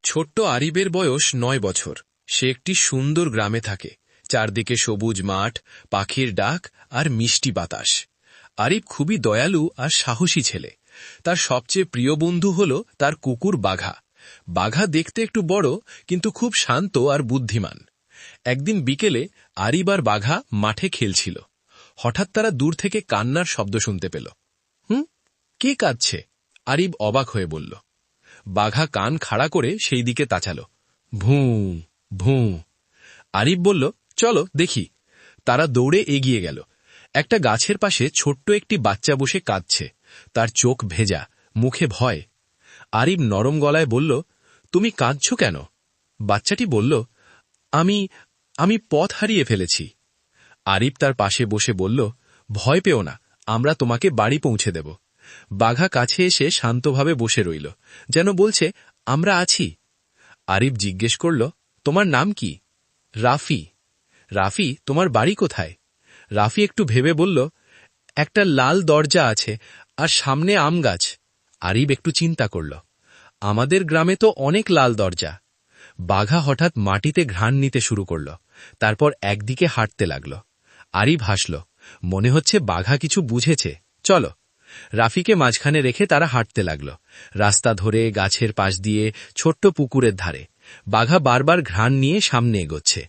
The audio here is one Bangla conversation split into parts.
ছোট্ট আরিবের বয়স ৯ বছর। সে একটি সুন্দর গ্রামে থাকে। চারদিকে সবুজ মাঠ, পাখির ডাক আর মিষ্টি বাতাস। আরিব খুবই দয়ালু আর সাহসী ছেলে। তার সবচেয়ে প্রিয় বন্ধু হল তার কুকুর বাঘা। বাঘা দেখতে একটু বড়, কিন্তু খুব শান্ত আর বুদ্ধিমান। একদিন বিকেলে আরিব আর বাঘা মাঠে খেলছিল। হঠাৎ তারা দূর থেকে কান্নার শব্দ শুনতে পেল। কে কাঁদছে? আরিব অবাক হয়ে বলল। বাঘা কান খাড়া করে সেই দিকে তাচাল। ভূঁ ভূঁ। আরিব বলল, চলো দেখি। তারা দৌড়ে এগিয়ে গেল। একটা গাছের পাশে ছোট্ট একটি বাচ্চা বসে কাঁদছে। তার চোখ ভেজা, মুখে ভয়। আরিব নরম গলায় বলল, তুমি কাঁদছ কেন? বাচ্চাটি বলল, আমি আমি পথ হারিয়ে ফেলেছি। আরিব তার পাশে বসে বলল, ভয় পেও না, আমরা তোমাকে বাড়ি পৌঁছে দেব। বাঘা কাছে এসে শান্তভাবে বসে রইল, যেন বলছে, আমরা আছি। আরিব জিজ্ঞেস করল, তোমার নাম কি? রাফি। রাফি, তোমার বাড়ি কোথায়? রাফি একটু ভেবে বলল, একটা লাল দরজা আছে আর সামনে আম গাছ। আরিব একটু চিন্তা করল, আমাদের গ্রামে তো অনেক লাল দরজা। বাঘা হঠাৎ মাটিতে ঘ্রাণ নিতে শুরু করল, তারপর একদিকে হাঁটতে লাগল। আরিব হাসল, মনে হচ্ছে বাঘা কিছু বুঝেছে। চলো। রাফিকে মাঝখানে রেখে তারা হাঁটতে লাগল, রাস্তা ধরে, গাছের পাশ দিয়ে, ছোট্ট পুকুরের ধারে। বাঘা বারবার ঘ্রাণ নিয়ে সামনে এগোচ্ছে।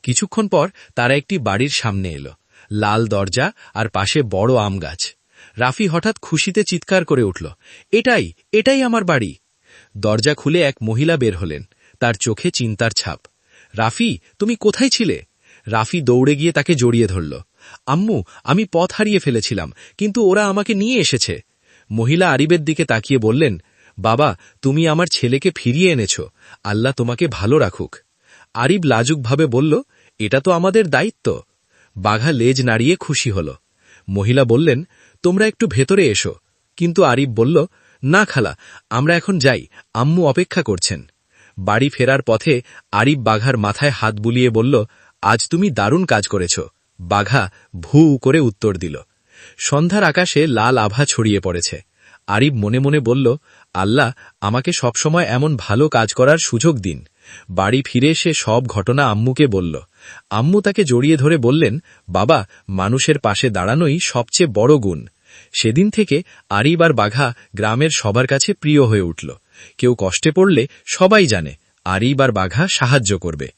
কিছুক্ষণ পর তারা একটি বাড়ির সামনে এলো। লাল দরজা আর পাশে বড় আম গাছ। রাফি হঠাৎ খুশিতে চিৎকার করে উঠল, এটাই এটাই আমার বাড়ি। দরজা খুলে এক মহিলা বের হলেন, তার চোখে চিন্তার ছাপ। রাফি, তুমি কোথায় ছিলে? রাফি দৌড়ে গিয়ে তাকে জড়িয়ে ধরল। আম্মু, আমি পথ হারিয়ে ফেলেছিলাম, কিন্তু ওরা আমাকে নিয়ে এসেছে। মহিলা আরিবের দিকে তাকিয়ে বললেন, বাবা, তুমি আমার ছেলেকে ফিরিয়ে এনেছ, আল্লাহ তোমাকে ভালো রাখুক। আরিব লাজুকভাবে বলল, এটা তো আমাদের দায়িত্ব। বাঘা লেজ নাড়িয়ে খুশি হল। মহিলা বললেন, তোমরা একটু ভেতরে এসো। কিন্তু আরিব বলল, না খালা, আমরা এখন যাই, আম্মু অপেক্ষা করছেন। বাড়ি ফেরার পথে আরিব বাঘার মাথায় হাত বুলিয়ে বলল, আজ তুমি দারুণ কাজ করেছ। বাঘা ভূ করে উত্তর দিল। সন্ধ্যার আকাশে লাল আভা ছড়িয়ে পড়েছে। আরিব মনে মনে বলল, আল্লাহ আমাকে সবসময় এমন ভালো কাজ করার সুযোগ দিন। বাড়ি ফিরে সে সব ঘটনা আম্মুকে বলল। আম্মু তাকে জড়িয়ে ধরে বললেন, বাবা, মানুষের পাশে দাঁড়ানোই সবচেয়ে বড় গুণ। সেদিন থেকে আরিব আর বাঘা গ্রামের সবার কাছে প্রিয় হয়ে উঠল। কেউ কষ্টে পড়লে সবাই জানে আরিব আর বাঘা সাহায্য করবে।